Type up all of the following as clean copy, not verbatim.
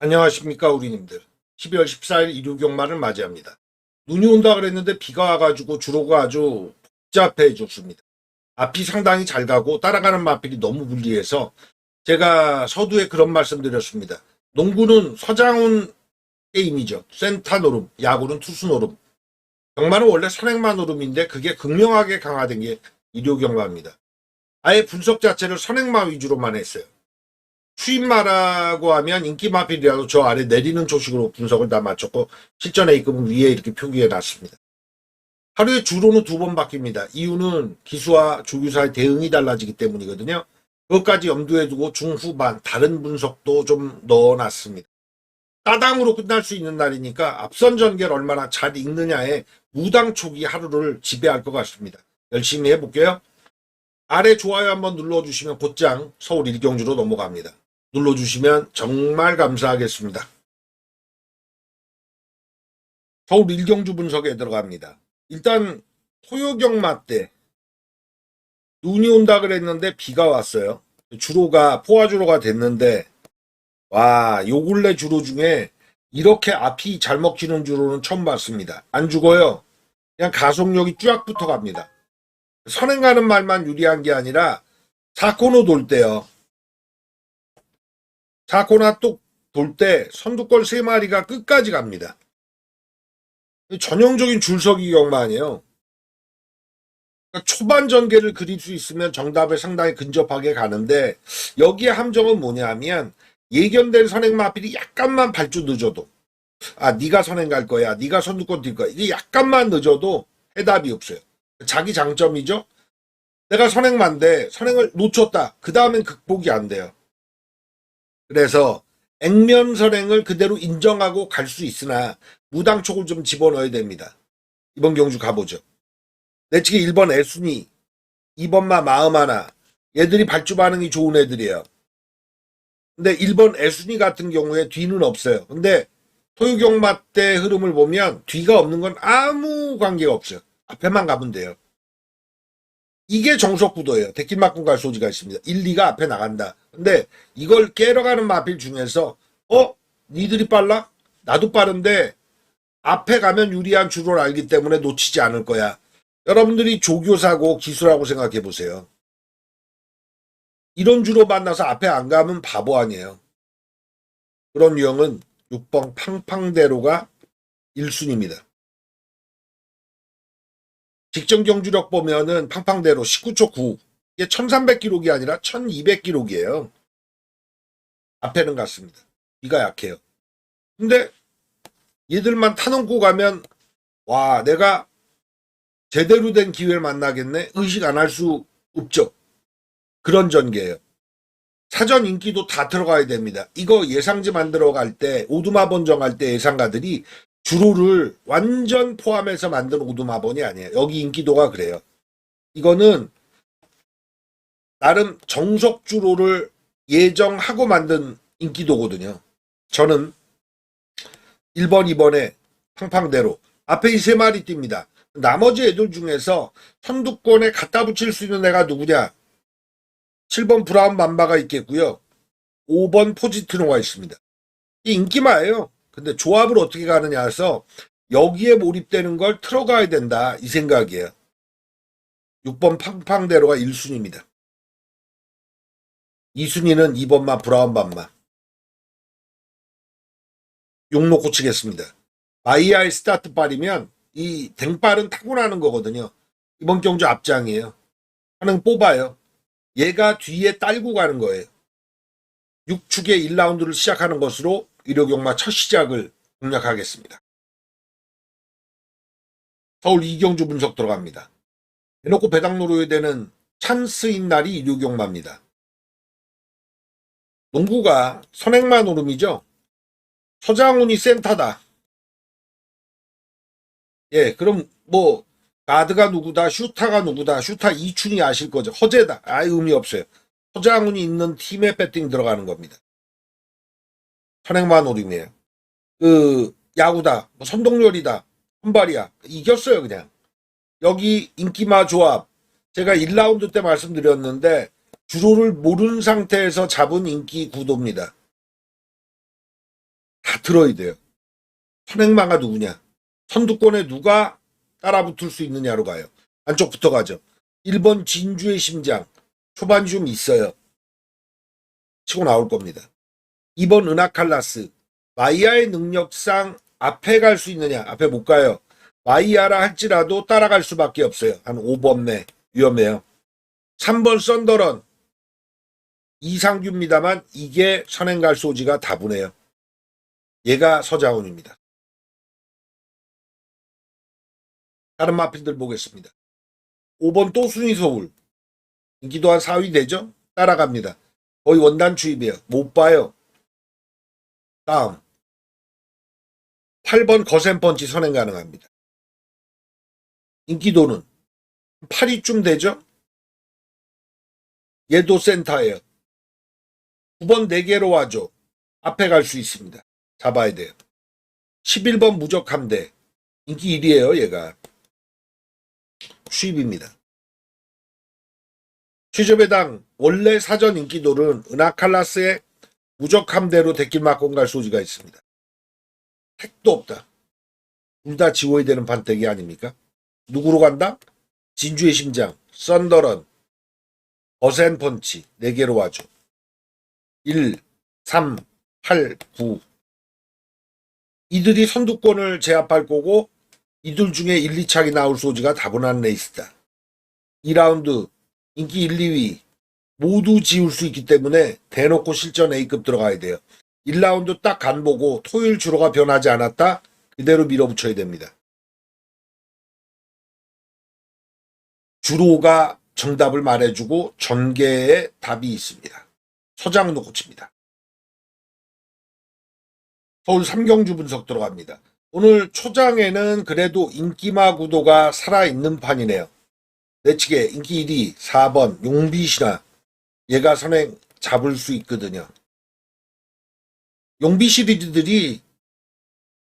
안녕하십니까 우리님들. 12월 14일 일요경마를 맞이합니다. 눈이 온다 그랬는데 비가 와가지고 주로가 아주 복잡해졌습니다. 앞이 상당히 잘 가고 따라가는 마필이 너무 불리해서 제가 서두에 그런 말씀 드렸습니다. 농구는 서장훈 게임이죠. 센터 노름, 야구는 투수 노름. 경마는 원래 선행마 노름인데 그게 극명하게 강화된 게 일요경마입니다. 아예 분석 자체를 선행마 위주로만 했어요. 추임마라고 하면 인기마필이라도 저 아래 내리는 조식으로 분석을 다 마쳤고 실전 A급은 위에 이렇게 표기해 놨습니다. 하루에 주로는 2번 바뀝니다. 이유는 기수와 조교사의 대응이 달라지기 때문이거든요. 그것까지 염두에 두고 중후반 다른 분석도 좀 넣어놨습니다. 따당으로 끝날 수 있는 날이니까 앞선 전개를 얼마나 잘 읽느냐에 무당촉이 하루를 지배할 것 같습니다. 열심히 해볼게요. 아래 좋아요 한번 눌러주시면 곧장 서울 일경주로 넘어갑니다. 눌러주시면 정말 감사하겠습니다. 서울 일경주 분석에 들어갑니다. 일단 토요경마 때 눈이 온다 그랬는데 비가 왔어요. 주로가 포화주로가 됐는데 와, 요 근래 주로 중에 이렇게 앞이 잘 먹히는 주로는 처음 봤습니다. 안 죽어요. 그냥 가속력이 쫙 붙어 갑니다. 선행 가는 말만 유리한 게 아니라 4코너 돌 때요. 4코너 뚝 돌 때 선두권 3마리가 끝까지 갑니다. 전형적인 줄서기 경마 아니에요. 그러니까 초반 전개를 그릴 수 있으면 정답에 상당히 근접하게 가는데 여기에 함정은 뭐냐면 예견된 선행 마필이 약간만 발주 늦어도 네가 선행 갈 거야, 네가 선두권 뛸 거야, 이게 약간만 늦어도 해답이 없어요. 자기 장점이죠. 내가 선행만데 선행을 놓쳤다, 그 다음엔 극복이 안 돼요. 그래서 액면 선행을 그대로 인정하고 갈 수 있으나 무당촉을 좀 집어넣어야 됩니다. 이번 경주 가보죠. 내측에 1번 애순이, 2번마 마음하나, 얘들이 발주 반응이 좋은 애들이에요. 근데 1번 애순이 같은 경우에 뒤는 없어요. 근데 토요경마 때 흐름을 보면 뒤가 없는 건 아무 관계가 없어요. 앞에만 가면 돼요. 이게 정석구도예요. 대길막군 갈 소지가 있습니다. 1, 2가 앞에 나간다. 근데 이걸 깨러가는 마필 중에서 니들이 빨라? 나도 빠른데 앞에 가면 유리한 주로를 알기 때문에 놓치지 않을 거야. 여러분들이 조교사고 기술하고 생각해 보세요. 이런 주로 만나서 앞에 안 가면 바보 아니에요. 그런 유형은 6번 팡팡대로가 1순위입니다. 직전 경주력 보면은 팡팡대로 19초 9. 이게 1300기록이 아니라 1200기록이에요. 앞에는 같습니다. 비가 약해요. 근데 얘들만 타넘고 가면 와, 내가 제대로 된 기회를 만나겠네? 의식 안 할 수 없죠. 그런 전개예요. 사전 인기도 다 들어가야 됩니다. 이거 예상지 만들어 갈 때, 오두마번 정할 때 예상가들이 주로를 완전 포함해서 만든 오두마번이 아니에요. 여기 인기도가 그래요. 이거는 나름 정석 주로를 예정하고 만든 인기도거든요. 저는 1번, 2번에 팡팡대로 앞에 이 3마리 띕니다. 나머지 애들 중에서 선두권에 갖다 붙일 수 있는 애가 누구냐? 7번 브라운 맘바가 있겠고요. 5번 포지트노가 있습니다. 이 인기마예요. 근데 조합을 어떻게 가느냐 해서 여기에 몰입되는 걸 틀어가야 된다, 이 생각이에요. 6번 팡팡대로가 1순위입니다. 2순위는 2번마 브라운 맘마. 욕 놓고 치겠습니다. 마이아이 스타트 발이면 이 댕발은 타고나는 거거든요. 이번 경주 앞장이에요. 하는 뽑아요. 얘가 뒤에 딸고 가는 거예요. 6축의 1라운드를 시작하는 것으로 일요경마 첫 시작을 공략하겠습니다. 서울 이경주 분석 들어갑니다. 해놓고 배당 노려야 되는 찬스인 날이 일요경마입니다. 농구가 선행마 노름이죠. 서장훈이 센터다. 예, 그럼 뭐 가드가 누구다, 슈타가 누구다, 슈타 이춘이 아실 거죠. 허재다. 의미 없어요. 서장훈이 있는 팀에 배팅 들어가는 겁니다. 선행마 노림이에요. 야구다, 뭐 선동열이다, 선발이야. 이겼어요, 그냥. 여기 인기마 조합. 제가 1라운드 때 말씀드렸는데 주로를 모르는 상태에서 잡은 인기 구도입니다. 다 들어야 돼요. 선행마가 누구냐? 선두권에 누가 따라붙을 수 있느냐로 가요. 안쪽부터 가죠. 1번 진주의 심장. 초반이 좀 있어요. 치고 나올 겁니다. 2번 은하칼라스. 마이야의 능력상 앞에 갈 수 있느냐? 앞에 못 가요. 마이야라 할지라도 따라갈 수밖에 없어요. 한 5번 매. 위험해요. 3번 썬더런. 이상규입니다만 이게 선행갈 소지가 다분해요. 얘가 서장훈입니다. 다른 마필들 보겠습니다. 5번 또 순위 서울. 인기도 한 4위 되죠? 따라갑니다. 거의 원단 추입이에요. 못 봐요. 다음 8번 거센펀치 선행 가능합니다. 인기도는 8위쯤 되죠? 얘도 센터예요. 9번 4개로 와줘. 앞에 갈 수 있습니다. 잡아야 돼요. 11번 무적함대. 인기 1위에요 얘가. 수입입니다. 최저배당 원래 사전 인기도는 은하칼라스의 무적함대로 데킬마콘 갈 소지가 있습니다. 택도 없다. 둘 다 지워야 되는 판택이 아닙니까? 누구로 간다? 진주의 심장, 썬더런, 거센펀치 4개로 와줘. 1, 3, 8, 9. 이들이 선두권을 제압할 거고 이들 중에 1, 2착이 나올 소지가 다분한 레이스다. 2라운드 인기 1, 2위 모두 지울 수 있기 때문에 대놓고 실전 A급 들어가야 돼요. 1라운드 딱 간보고 토요일 주로가 변하지 않았다? 그대로 밀어붙여야 됩니다. 주로가 정답을 말해주고 전개에 답이 있습니다. 서장훈 코치입니다. 서울 삼경주 분석 들어갑니다. 오늘 초장에는 그래도 인기마 구도가 살아있는 판이네요. 내치게 인기 1위 4번 용비신화 얘가 선행 잡을 수 있거든요. 용비 시리즈들이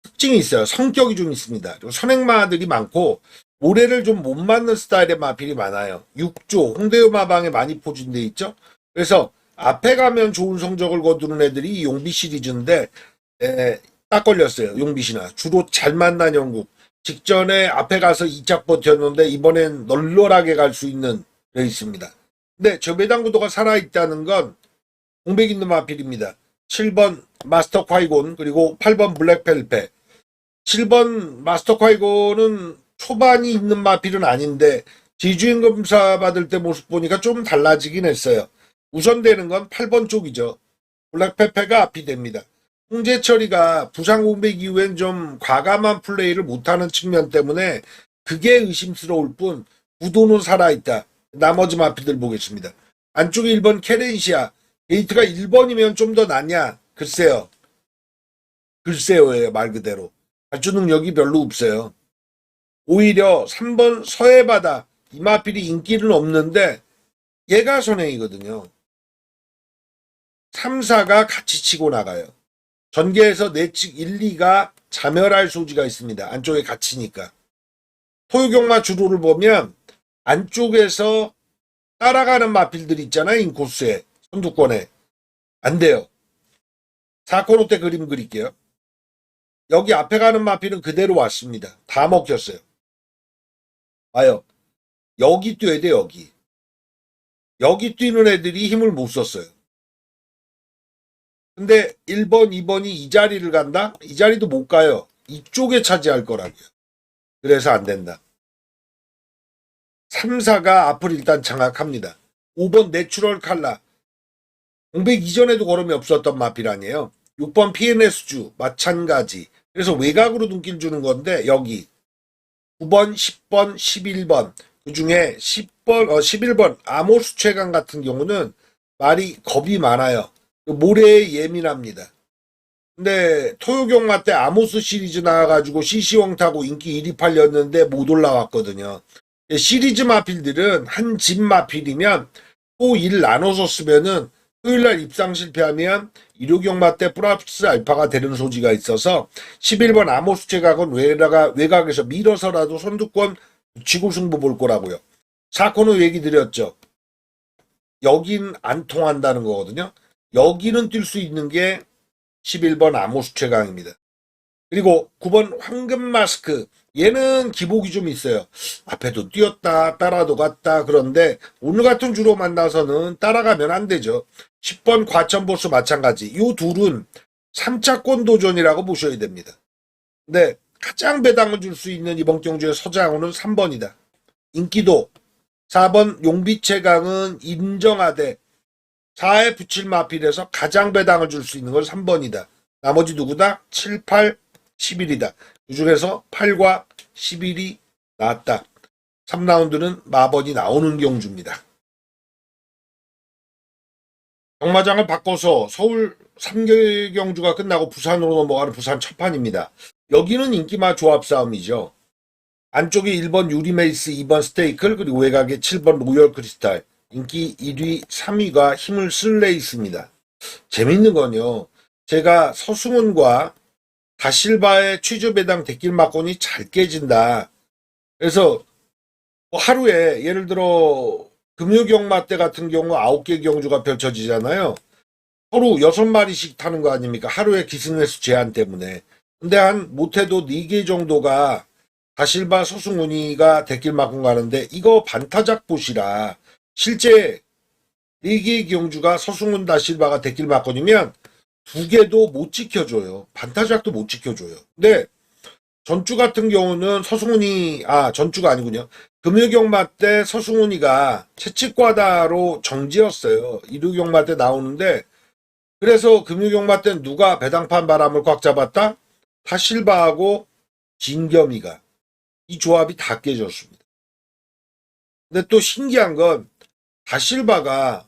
특징이 있어요. 성격이 좀 있습니다. 그리고 선행마들이 많고 모래를 좀 못 맞는 스타일의 마필이 많아요. 6조 홍대요 마방에 많이 포진돼 있죠. 그래서 앞에 가면 좋은 성적을 거두는 애들이 용비 시리즈인데 딱 걸렸어요. 용비신화 주로 잘 만난 영국. 직전에 앞에 가서 2착 버텼는데 이번엔 널널하게 갈 수 있는 레이스입니다. 근데 저 배당 구도가 살아있다는 건 공백 있는 마필입니다. 7번 마스터 콰이곤 그리고 8번 블랙펠페. 7번 마스터 콰이곤은 초반이 있는 마필은 아닌데 지주인 검사 받을 때 모습 보니까 좀 달라지긴 했어요. 우선되는 건 8번 쪽이죠. 블랙펠페가 앞이 됩니다. 홍재철이가 부상 공백 이후엔 좀 과감한 플레이를 못하는 측면 때문에 그게 의심스러울 뿐 구도는 살아있다. 나머지 마필들 보겠습니다. 안쪽에 1번 케렌시아. 게이트가 1번이면 좀 더 낫냐? 글쎄요. 글쎄요예요. 말 그대로. 발주 능력이 별로 없어요. 오히려 3번 서해바다. 이 마필이 인기는 없는데 얘가 선행이거든요. 3, 4가 같이 치고 나가요. 전개에서 내측 1, 2가 자멸할 소지가 있습니다. 안쪽에 갇히니까. 토요경마 주로를 보면 안쪽에서 따라가는 마필들 있잖아요. 인코스에. 선두권에. 안 돼요. 4코너 때 그림 그릴게요. 여기 앞에 가는 마필은 그대로 왔습니다. 다 먹혔어요. 봐요. 여기 뛰어야 돼 여기. 여기 뛰는 애들이 힘을 못 썼어요. 근데 1번, 2번이 이 자리를 간다? 이 자리도 못 가요. 이쪽에 차지할 거라고요. 그래서 안 된다. 3, 4가 앞을 일단 장악합니다. 5번 내추럴 칼라. 공백 이전에도 걸음이 없었던 마필 아니에요. 6번 PNS주 마찬가지. 그래서 외곽으로 눈길 주는 건데 여기 9번, 10번, 11번 그 중에 11번 아모스 최강 같은 경우는 말이 겁이 많아요. 모래에 예민합니다. 근데 토요경마 때 아모스 시리즈 나와가지고 CC왕 타고 인기 1위 팔렸는데 못 올라왔거든요. 시리즈 마필들은 한 집 마필이면 또 일 나눠서 쓰면은 토요일날 입상 실패하면 일요경마 때 플러스 알파가 되는 소지가 있어서 11번 아모스 최강은 외곽에서 밀어서라도 선두권 치고 승부 볼 거라고요. 4코너 얘기 드렸죠. 여긴 안 통한다는 거거든요. 여기는 뛸 수 있는 게 11번 아모스 최강입니다. 그리고 9번 황금 마스크. 얘는 기복이 좀 있어요. 앞에도 뛰었다, 따라도 갔다. 그런데 오늘 같은 주로 만나서는 따라가면 안 되죠. 10번 과천보스 마찬가지. 요 둘은 3차권 도전이라고 보셔야 됩니다. 근데 가장 배당을 줄 수 있는 이번 경주의 서장호는 3번이다. 인기도. 4번 용비체강은 인정하되 4에 붙일 마필에서 가장 배당을 줄 수 있는 건 3번이다. 나머지 누구다? 7, 8, 11이다. 그 중에서 8과 11이 나왔다. 3라운드는 마번이 나오는 경주입니다. 경마장을 바꿔서 서울 3개 경주가 끝나고 부산으로 넘어가는 부산 첫판입니다. 여기는 인기마 조합 싸움이죠. 안쪽에 1번 유리메이스, 2번 스테이클, 그리고 외곽에 7번 로열 크리스탈. 인기 1위, 3위가 힘을 쓸 레이스입니다. 재밌는 건요. 제가 서승훈과 다실바의 취조 배당 대길 막권이 잘 깨진다. 그래서 뭐 하루에 예를 들어 금요경마 때 같은 경우 9개 경주가 펼쳐지잖아요. 서로 6마리씩 타는 거 아닙니까? 하루에 기승횟수 제한 때문에. 근데 한 못해도 4개 정도가 다실바 서승훈이가 대길 막권 가는데 이거 반타작 보시라. 실제 4개의 경주가 서승훈 다실바가 대길 막권이면 2개도 못 지켜줘요. 반타작도 못 지켜줘요. 근데 전주 같은 경우는 전주가 아니군요. 금요경마 때 서승훈이가 채찍과다로 정지였어요. 일요경마 때 나오는데 그래서 금요경마 때 누가 배당판 바람을 꽉 잡았다? 다실바하고 진겸이가 이 조합이 다 깨졌습니다. 근데 또 신기한 건 다실바가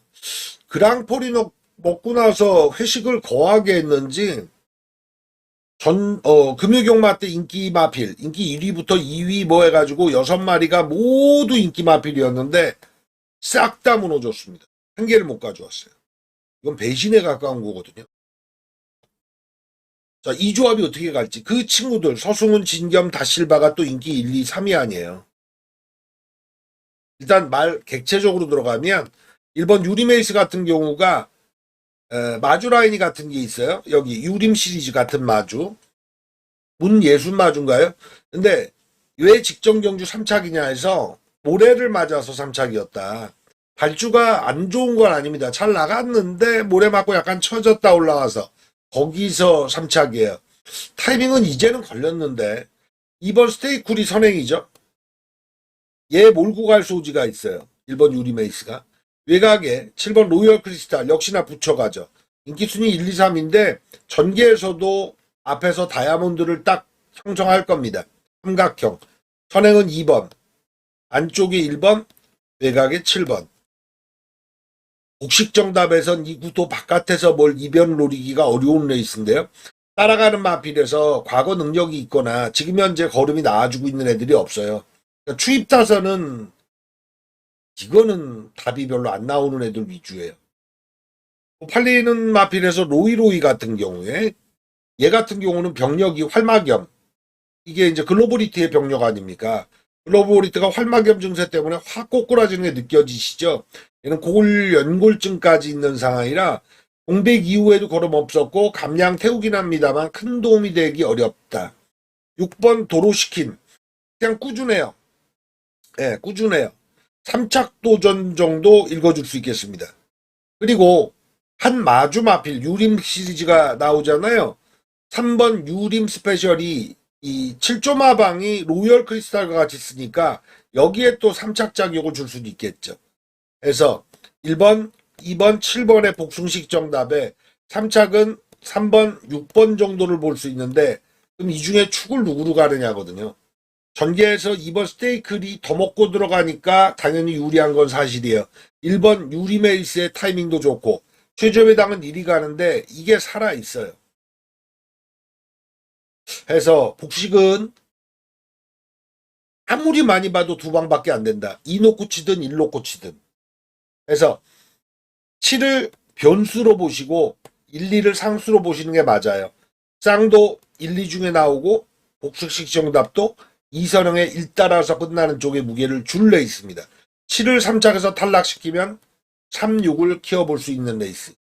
그랑포리노 먹고 나서 회식을 거하게 했는지 금요경마 때 인기 마필, 인기 1위부터 2위 뭐 해가지고 6마리가 모두 인기 마필이었는데 싹 다 무너졌습니다. 한 개를 못 가져왔어요. 이건 배신에 가까운 거거든요. 자, 이 조합이 어떻게 갈지. 그 친구들 서승훈, 진겸, 다실바가 또 인기 1, 2, 3위 아니에요. 일단 말 객체적으로 들어가면 1번 유리메이스 같은 경우가 마주 라인이 같은 게 있어요. 여기 유림 시리즈 같은 마주. 문예순 마주인가요? 근데 왜 직전 경주 3착이냐 해서 모래를 맞아서 3착이었다. 발주가 안 좋은 건 아닙니다. 잘 나갔는데 모래 맞고 약간 처졌다 올라와서 거기서 3착이에요. 타이밍은 이제는 걸렸는데 2번 스테이쿨이 선행이죠. 얘 몰고 갈 소지가 있어요. 1번 유리메이스가. 외곽에 7번 로열 크리스탈 역시나 붙여가죠. 인기순위 1, 2, 3인데 전개에서도 앞에서 다이아몬드를 딱 형성할 겁니다. 삼각형. 선행은 2번. 안쪽에 1번. 외곽에 7번. 복식 정답에선 이 구도 바깥에서 뭘 이변 노리기가 어려운 레이스인데요. 따라가는 마필에서 과거 능력이 있거나 지금 현재 걸음이 나와주고 있는 애들이 없어요. 그러니까 추입 타선은 이거는 답이 별로 안 나오는 애들 위주예요. 팔리는 마필에서 로이로이 같은 경우에 얘 같은 경우는 병력이 활막염. 이게 이제 글로벌리티의 병력 아닙니까? 글로벌리티가 활막염 증세 때문에 확 꼬꾸라지는 게 느껴지시죠? 얘는 골연골증까지 있는 상황이라 공백 이후에도 걸음 없었고 감량 태우긴 합니다만 큰 도움이 되기 어렵다. 6번 도로시킨. 그냥 꾸준해요. 예, 꾸준해요. 3착 도전 정도 읽어줄 수 있겠습니다. 그리고 한 마주 마필 유림 시리즈가 나오잖아요. 3번 유림 스페셜이 이 7조 마방이 로열 크리스탈과 같이 쓰니까 여기에 또 3착 자격을 줄 수도 있겠죠. 그래서 1번, 2번, 7번의 복숭식 정답에 3착은 3번, 6번 정도를 볼 수 있는데 그럼 이 중에 축을 누구로 가느냐거든요. 전개에서 2번 스테이클이 더 먹고 들어가니까 당연히 유리한 건 사실이에요. 1번 유리메이스의 타이밍도 좋고 최저배당은 1위 가는데 이게 살아있어요. 해서 복식은 아무리 많이 봐도 2방밖에 안 된다. 2 놓고 치든 1 놓고 치든. 그래서 7을 변수로 보시고 1, 2를 상수로 보시는 게 맞아요. 쌍도 1, 2 중에 나오고 복식식 정답도 이선영의 1 따라서 끝나는 쪽에 무게를 줄 레이스입니다. 7을 3착에서 탈락시키면 3, 6을 키워볼 수 있는 레이스.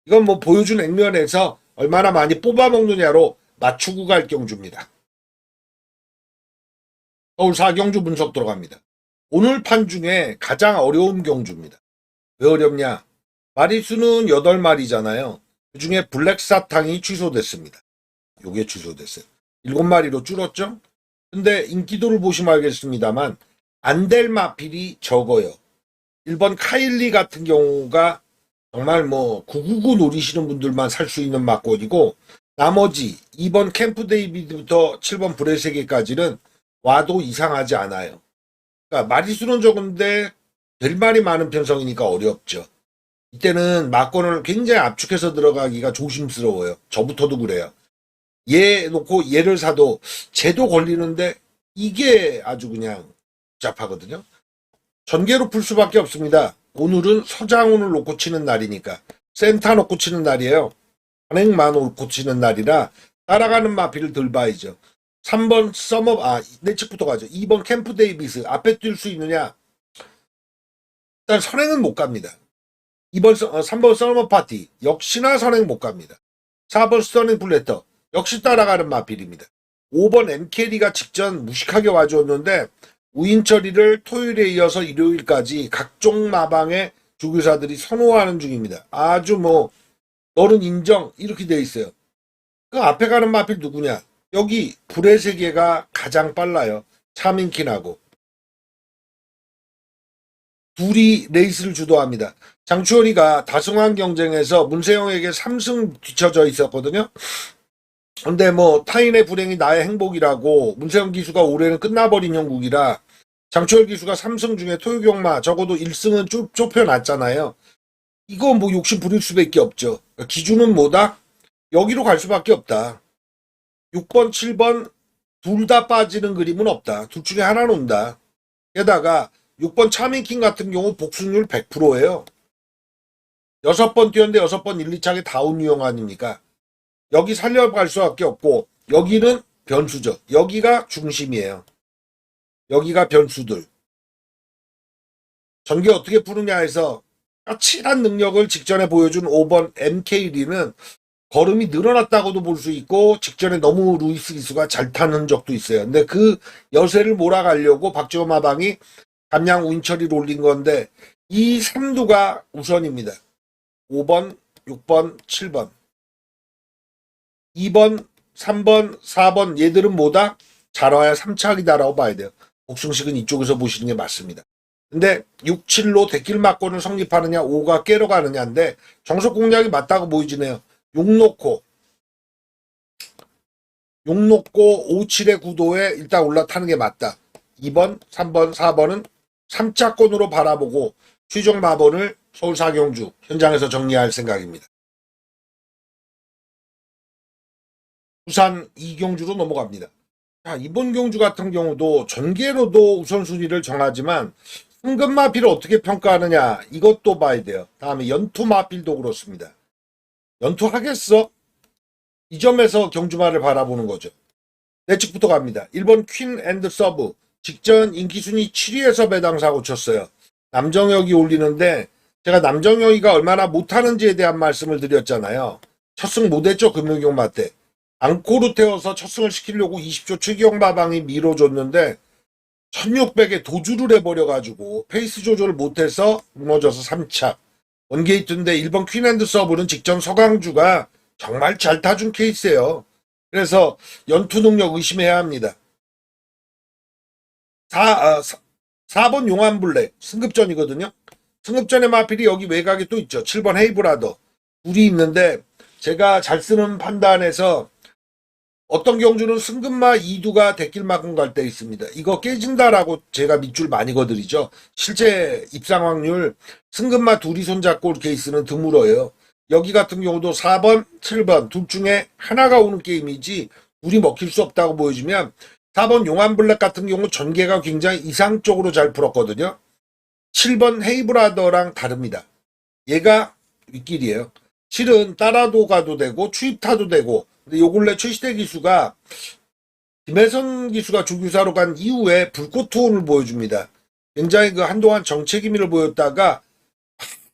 이건 뭐 보여준 액면에서 얼마나 많이 뽑아먹느냐로 맞추고 갈 경주입니다. 서울 4경주 분석 들어갑니다. 오늘 판 중에 가장 어려운 경주입니다. 왜 어렵냐? 마리수는 8마리잖아요. 그 중에 블랙사탕이 취소됐습니다. 요게 취소됐어요. 7마리로 줄었죠? 근데 인기도를 보시면 알겠습니다만 안 될 마필이 적어요. 1번 카일리 같은 경우가 정말 뭐 999 노리시는 분들만 살 수 있는 막권이고, 나머지 2번 캠프 데이비드부터 7번 브레세게까지는 와도 이상하지 않아요. 그러니까 마리수는 적은데 될 말이 많은 편성이니까 어렵죠. 이때는 막권을 굉장히 압축해서 들어가기가 조심스러워요. 저부터도 그래요. 얘 놓고 얘를 사도 쟤도 걸리는데 이게 아주 그냥 복잡하거든요. 전개로 풀 수밖에 없습니다. 오늘은 서장훈을 놓고 치는 날이니까. 센터 놓고 치는 날이에요. 선행만 놓고 치는 날이라 따라가는 마피를 들 봐야죠. 3번 내 측부터 가죠. 2번 캠프 데이비스 앞에 뛸 수 있느냐? 일단 선행은 못 갑니다. 3번 서머 파티 역시나 선행 못 갑니다. 4번 스터닝 플래터 역시 따라가는 마필입니다. 5번 엠캐리가 직전 무식하게 와줬는데 우인처리를 토요일에 이어서 일요일까지 각종 마방의 주교사들이 선호하는 중입니다. 아주 뭐 너는 인정 이렇게 돼 있어요. 그 앞에 가는 마필 누구냐? 여기 불의 세계가 가장 빨라요. 차민킨하고 둘이 레이스를 주도합니다. 장추월이가 다승왕 경쟁에서 문세영에게 3승 뒤쳐져 있었거든요. 근데 뭐 타인의 불행이 나의 행복이라고 문세영 기수가 올해는 끝나버린 형국이라 장추월 기수가 3승 중에 토요경마 적어도 1승은 좁혀놨잖아요. 이거 뭐 욕심 부릴 수밖에 없죠. 기준은 뭐다? 여기로 갈 수밖에 없다. 6번, 7번 둘 다 빠지는 그림은 없다. 둘 중에 하나는 온다. 게다가 6번 차민킹 같은 경우 복승률 100%예요. 6번 뛰었는데 6번 1, 2차게 다운 유형 아닙니까? 여기 살려갈 수밖에 없고 여기는 변수죠. 여기가 중심이에요. 여기가 변수들. 전개 어떻게 푸느냐 해서 까칠한 능력을 직전에 보여준 5번 MK리는 걸음이 늘어났다고도 볼 수 있고 직전에 너무 루이스 기수가 잘 타는 적도 있어요. 근데 그 여세를 몰아가려고 박지호 마방이 감량 우인처리를 올린 건데 이 3두가 우선입니다. 5번, 6번, 7번 2번, 3번, 4번 얘들은 뭐다? 잘 와야 3차기다라고 봐야 돼요. 복승식은 이쪽에서 보시는 게 맞습니다. 근데 6, 7로 대길 막권을 성립하느냐 5가 깨러 가느냐인데 정석 공략이 맞다고 보이지네요. 6 놓고 5, 7의 구도에 일단 올라타는 게 맞다. 2번, 3번, 4번은 3차권으로 바라보고 최종 마번을 서울 4경주 현장에서 정리할 생각입니다. 부산 2경주로 넘어갑니다. 자, 이번 경주 같은 경우도 전개로도 우선순위를 정하지만 승급마필을 어떻게 평가하느냐 이것도 봐야 돼요. 다음에 연투마필도 그렇습니다. 연투하겠어? 이 점에서 경주마를 바라보는 거죠. 내 측부터 갑니다. 1번 퀸 앤드 서브 직전 인기순위 7위에서 배당 사고 쳤어요. 남정혁이 올리는데 제가 남정혁이가 얼마나 못하는지에 대한 말씀을 드렸잖아요. 첫승 못했죠. 금융경마 때. 앙코르 태워서 첫승을 시키려고 20조 최기영 마방이 밀어줬는데 1600에 도주를 해버려가지고 페이스 조절을 못해서 무너져서 3차. 원게이트인데 1번 퀸앤드 서브는 직전 서강주가 정말 잘 타준 케이스예요. 그래서 연투 능력 의심해야 합니다. 4번 용암블랙 승급전이거든요. 승급전의 마필이 여기 외곽에 또 있죠. 7번 헤이브라더 둘이 있는데 제가 잘 쓰는 판단에서 어떤 경주는 승급마 2두가 대길막은 갈 때 있습니다. 이거 깨진다라고 제가 밑줄 많이 거드리죠. 실제 입상 확률 승급마 둘이 손잡고 케이스는 드물어요. 여기 같은 경우도 4번, 7번 둘 중에 하나가 오는 게임이지 둘이 먹힐 수 없다고 보여지면 4번 용암블랙 같은 경우 전개가 굉장히 이상적으로 잘 풀었거든요. 7번 헤이브라더랑 다릅니다. 얘가 윗길이에요. 실은 따라도 가도 되고 추입타도 되고 근데 요 근래 최시대 기수가 김혜선 기수가 주교사로 간 이후에 불꽃 투혼을 보여줍니다. 굉장히 그 한동안 정체기미를 보였다가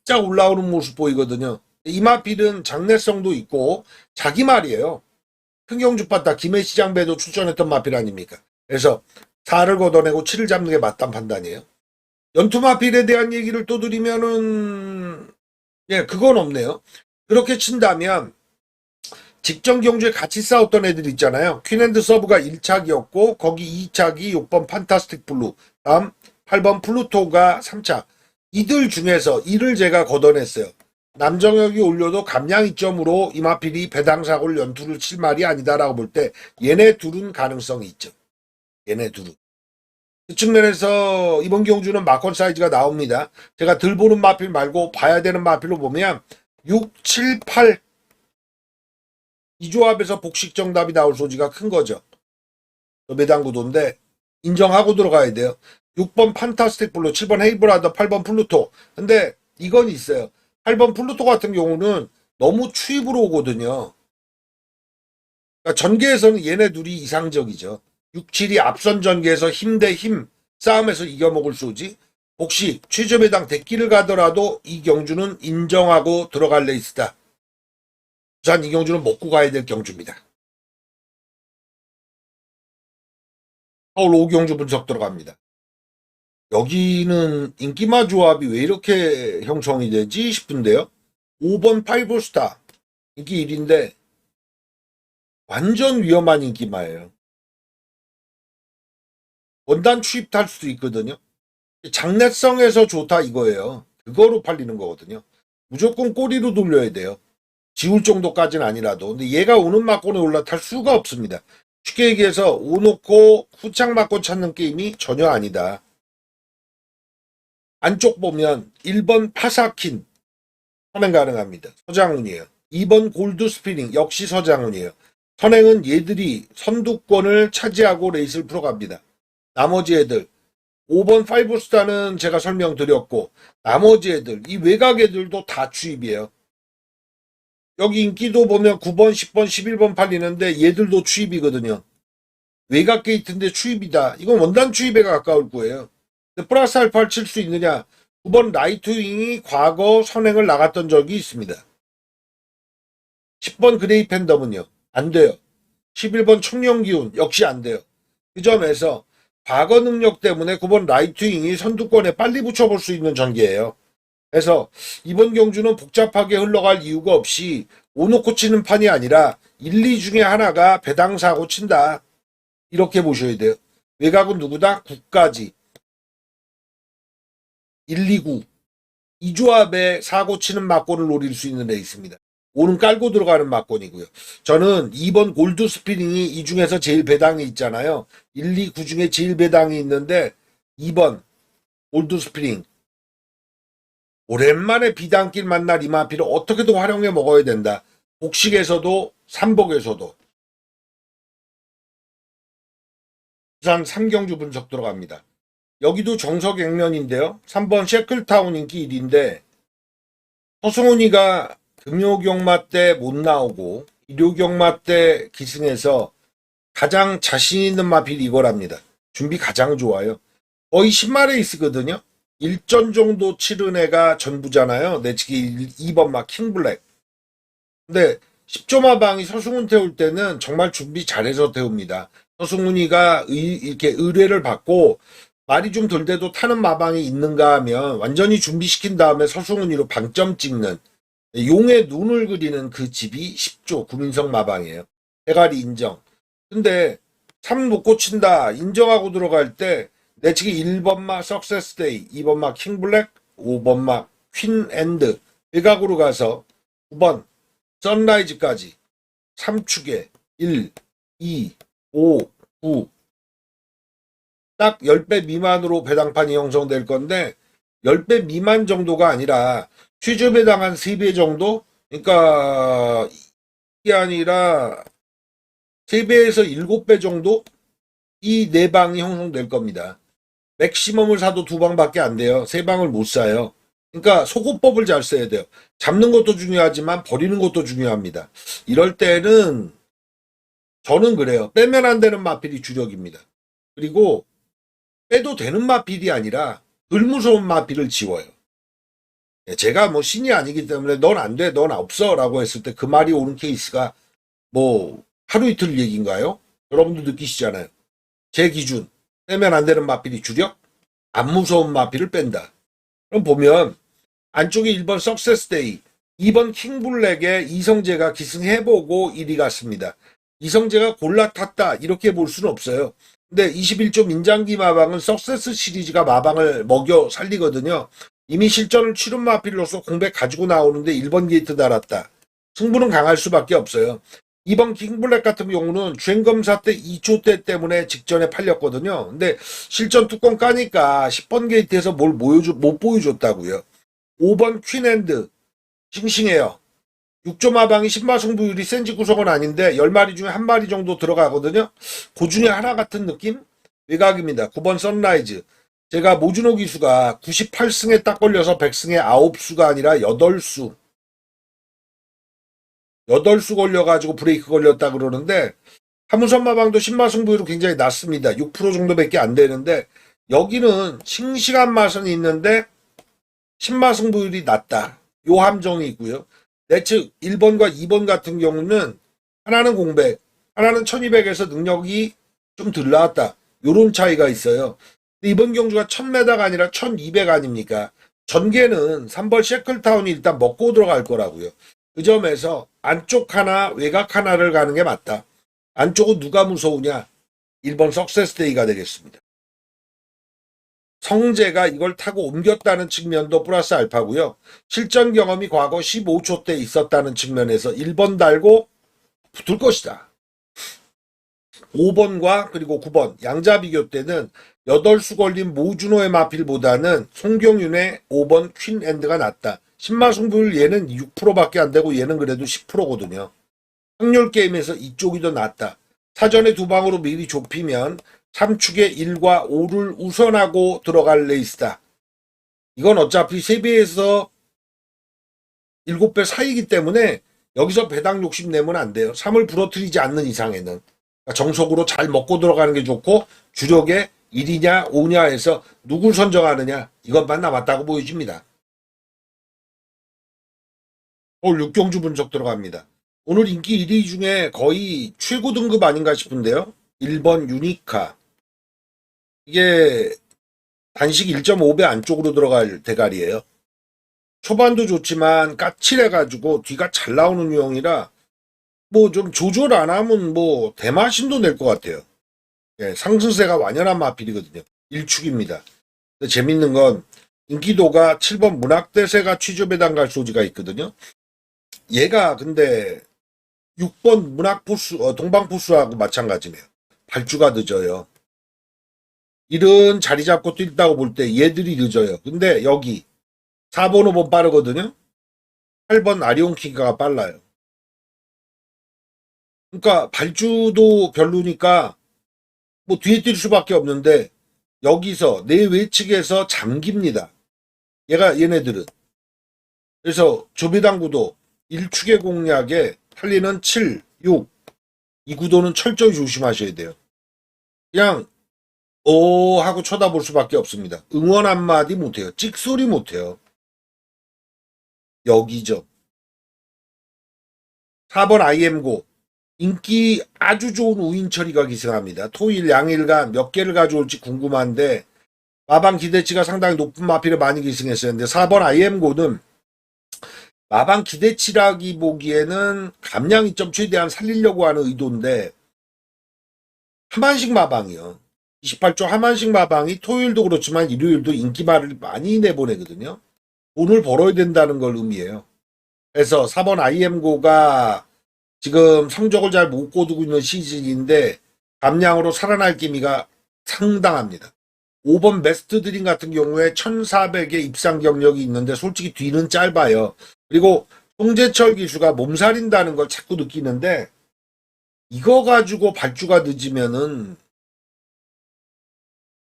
쫙 올라오는 모습 보이거든요. 이 마필은 장래성도 있고 자기 말이에요. 흥경주빠따 김해시장배도 출전했던 마필 아닙니까? 그래서 4를 걷어내고 7을 잡는 게 맞단 판단이에요. 연투마필에 대한 얘기를 또 드리면은 예, 그건 없네요. 그렇게 친다면 직전 경주에 같이 싸웠던 애들 있잖아요. 퀸앤드 서브가 1차기였고 거기 2차기 6번 판타스틱 블루, 다음 8번 플루토가 3차. 이들 중에서 1을 제가 걷어냈어요. 남정혁이 올려도 감량 이점으로 이마필이 배당사고를 연투를 칠 말이 아니다라고 볼 때 얘네 둘은 가능성이 있죠. 얘네 둘은. 그 측면에서 이번 경주는 마건 사이즈가 나옵니다. 제가 들 보는 마필 말고 봐야 되는 마필로 보면 6, 7, 8 이 조합에서 복식 정답이 나올 소지가 큰 거죠. 매당 구도인데 인정하고 들어가야 돼요. 6번 판타스틱 블루, 7번 헤이브라더, 8번 플루토. 근데 이건 있어요. 8번 플루토 같은 경우는 너무 추입으로 오거든요. 그러니까 전개에서는 얘네 둘이 이상적이죠. 6, 7이 앞선 전개에서 힘 대 힘 싸움에서 이겨먹을 소지. 복식, 최저배당 대기를 가더라도 이 경주는 인정하고 들어갈 레이스다. 부산 이 경주는 먹고 가야 될 경주입니다. 서울 5경주 분석 들어갑니다. 여기는 인기마 조합이 왜 이렇게 형성이 되지 싶은데요. 5번 파이브스타 인기 1인데 완전 위험한 인기마예요. 원단 추입할 수도 있거든요. 장래성에서 좋다 이거예요. 그거로 팔리는 거거든요. 무조건 꼬리로 돌려야 돼요. 지울 정도까지는 아니라도. 근데 얘가 오는 막권에 올라탈 수가 없습니다. 쉽게 얘기해서 오놓고 후창 막권 찾는 게임이 전혀 아니다. 안쪽 보면 1번 파사킨 선행 가능합니다. 서장훈이에요. 2번 골드 스피닝 역시 서장훈이에요. 선행은 얘들이 선두권을 차지하고 레이스를 풀어갑니다. 나머지 애들 5번 파이브스타는 제가 설명드렸고 나머지 애들 이 외곽 애들도 다 추입이에요. 여기 인기도 보면 9번, 10번, 11번 팔리는데 얘들도 추입이거든요. 외곽 게이트인데 추입이다. 이건 원단 추입에 가까울 거예요. 근데 플러스 알파를 칠 수 있느냐? 9번 라이트윙이 과거 선행을 나갔던 적이 있습니다. 10번 그레이 팬덤은요? 안 돼요. 11번 청룡기운 역시 안 돼요. 그 점에서 과거 능력 때문에 9번 라이트윙이 선두권에 빨리 붙여볼 수 있는 전개예요. 그래서 이번 경주는 복잡하게 흘러갈 이유가 없이 오놓고 치는 판이 아니라 1, 2 중에 하나가 배당사고 친다. 이렇게 보셔야 돼요. 외곽은 누구다? 9까지. 1, 2, 9. 이 조합에 사고 치는 막권을 노릴 수 있는 레이스입니다. 5는 깔고 들어가는 막권이고요. 저는 2번 골드 스피닝이 이 중에서 제일 배당이 있잖아요. 1, 2, 9 중에 제일 배당이 있는데 2번 골드 스피닝. 오랜만에 비단길 만날 이마피를 어떻게든 활용해 먹어야 된다. 복식에서도 삼복에서도. 부산 3경주 분석 들어갑니다. 여기도 정석액면인데요. 3번 셰클타운 인기 1인데 서승훈이가 금요경마 때 못 나오고 일요경마 때 기승해서 가장 자신 있는 마필이 이거랍니다. 준비 가장 좋아요. 거의 10마레이스거든요. 1전 정도 치른 애가 전부잖아요. 내치기 2번 막 킹블랙. 근데 10조 마방이 서승훈 태울 때는 정말 준비 잘해서 태웁니다. 서승훈이가 이렇게 의뢰를 받고 말이 좀 덜 돼도 타는 마방이 있는가 하면 완전히 준비시킨 다음에 서승훈이로 방점 찍는 용의 눈을 그리는 그 집이 10조 구민성 마방이에요. 대가리 인정. 근데 3 못 고친다 인정하고 들어갈 때 내치기 1번 막 석세스데이, 2번 막 킹블랙, 5번 막 퀸앤드 외곽으로 가서 9번 선라이즈까지 3축에 1, 2, 5, 9 딱 10배 미만으로 배당판이 형성될 건데 10배 미만 정도가 아니라 최저 배당 한 3배 정도? 그러니까 이게 아니라 3배에서 7배 정도? 이 4방이 형성될 겁니다. 맥시멈을 사도 2방밖에 안 돼요. 3방을 못 사요. 그러니까 소고법을 잘 써야 돼요. 잡는 것도 중요하지만 버리는 것도 중요합니다. 이럴 때는 저는 그래요. 빼면 안 되는 마필이 주력입니다. 그리고 빼도 되는 마필이 아니라 덜 무서운 마필을 지워요. 제가 뭐 신이 아니기 때문에 넌 안 돼, 넌 없어 라고 했을 때 그 말이 옳은 케이스가 뭐 하루 이틀 얘기인가요? 여러분도 느끼시잖아요. 제 기준 빼면 안 되는 마필이 주력, 안 무서운 마필을 뺀다. 그럼 보면 안쪽에 1번 석세스데이, 2번 킹블랙에 이성재가 기승해보고 1위 갔습니다. 이성재가 골라탔다 이렇게 볼 수는 없어요. 근데 21조 민장기 마방은 석세스 시리즈가 마방을 먹여 살리거든요. 이미 실전을 치른 마필로서 공백 가지고 나오는데 1번 게이트 달았다. 승부는 강할 수밖에 없어요. 2번 킹블랙 같은 경우는 주행검사 때 2초 때 때문에 직전에 팔렸거든요. 근데 실전 뚜껑 까니까 10번 게이트에서 못 보여줬다고요. 5번 퀸핸드 싱싱해요. 6조 마방이 신마승부율이 센지 구성은 아닌데 10마리 중에 1마리 정도 들어가거든요. 그 중에 하나 같은 느낌? 외곽입니다. 9번 선라이즈. 제가 모준호 기수가 98승에 딱 걸려서 100승에 9수가 아니라 8수. 8수 걸려가지고 브레이크 걸렸다 그러는데 하문선 마방도 신마승부율은 굉장히 낮습니다. 6% 정도밖에 안 되는데 여기는 싱싱한 맛은 있는데 신마승부율이 낮다. 요 함정이 있고요. 내측 1번과 2번 같은 경우는 하나는 공백, 하나는 1200에서 능력이 좀 덜 나왔다. 요런 차이가 있어요. 이번 경주가 1000m가 아니라 1200 아닙니까? 전개는 3번 셰클타운이 일단 먹고 들어갈 거라고요. 그 점에서 안쪽 하나, 외곽 하나를 가는 게 맞다. 안쪽은 누가 무서우냐? 1번 석세스데이가 되겠습니다. 성재가 이걸 타고 옮겼다는 측면도 플러스 알파고요. 실전 경험이 과거 15초 때 있었다는 측면에서 1번 달고 붙을 것이다. 5번과 그리고 9번 양자 비교 때는 8수 걸린 모준호의 마필보다는 송경윤의 5번 퀸앤드가 낫다. 신마승부율 얘는 6%밖에 안 되고 얘는 그래도 10%거든요. 확률 게임에서 이쪽이 더 낫다. 사전에 두 방으로 미리 좁히면 3축의 1과 5를 우선하고 들어갈 레이스다. 이건 어차피 3배에서 7배 사이기 때문에 여기서 배당 욕심내면 안 돼요. 3을 부러뜨리지 않는 이상에는. 그러니까 정석으로 잘 먹고 들어가는 게 좋고 주력에 1이냐 5냐 해서 누굴 선정하느냐 이것만 남았다고 보여집니다. 오늘 6경주 분석 들어갑니다. 오늘 인기 1위 중에 거의 최고 등급 아닌가 싶은데요. 1번 유니카. 이게 단식 1.5배 안쪽으로 들어갈 대가리예요. 초반도 좋지만 까칠해가지고 뒤가 잘 나오는 유형이라 뭐 좀 조절 안 하면 뭐 대마신도 낼 것 같아요. 예, 상승세가 완연한 마필이거든요. 1축입니다. 근데 재밌는 건 인기도가 7번 문학대세가 취조배당 갈 소지가 있거든요. 얘가 근데 6번 문학포수, 동방포수하고 마찬가지네요. 발주가 늦어요. 이런 자리 잡고 뛴다고 볼 때 얘들이 늦어요. 근데 여기 4번, 5번 빠르거든요. 8번 아리온킹가가 빨라요. 그러니까 발주도 별로니까 뭐 뒤에 뛸 수밖에 없는데 여기서 내 외측에서 잠깁니다. 얘네들은. 그래서 조배당구도 1축의 공략에 탈리는 7, 6. 이 구도는 철저히 조심하셔야 돼요. 그냥 하고 쳐다볼 수밖에 없습니다. 응원 한마디 못해요. 찍소리 못해요. 여기죠. 4번 IM고 인기 아주 좋은 우인철이가 기승합니다. 토일 양일간 몇 개를 가져올지 궁금한데 마방 기대치가 상당히 높은 마필을 많이 기승했어요. 근데 4번 IM고는 마방 기대치라기 보기에는 감량 이점 최대한 살리려고 하는 의도인데 하만식 마방이요. 28조 하만식 마방이 토요일도 그렇지만 일요일도 인기말을 많이 내보내거든요. 돈을 벌어야 된다는 걸 의미해요. 그래서 4번 IM고가 지금 성적을 잘 못 거두고 있는 시즌인데 감량으로 살아날 기미가 상당합니다. 5번 베스트 드림 같은 경우에 1400의 입상 경력이 있는데 솔직히 뒤는 짧아요. 그리고 송재철 기수가 몸살인다는 걸 자꾸 느끼는데 이거 가지고 발주가 늦으면은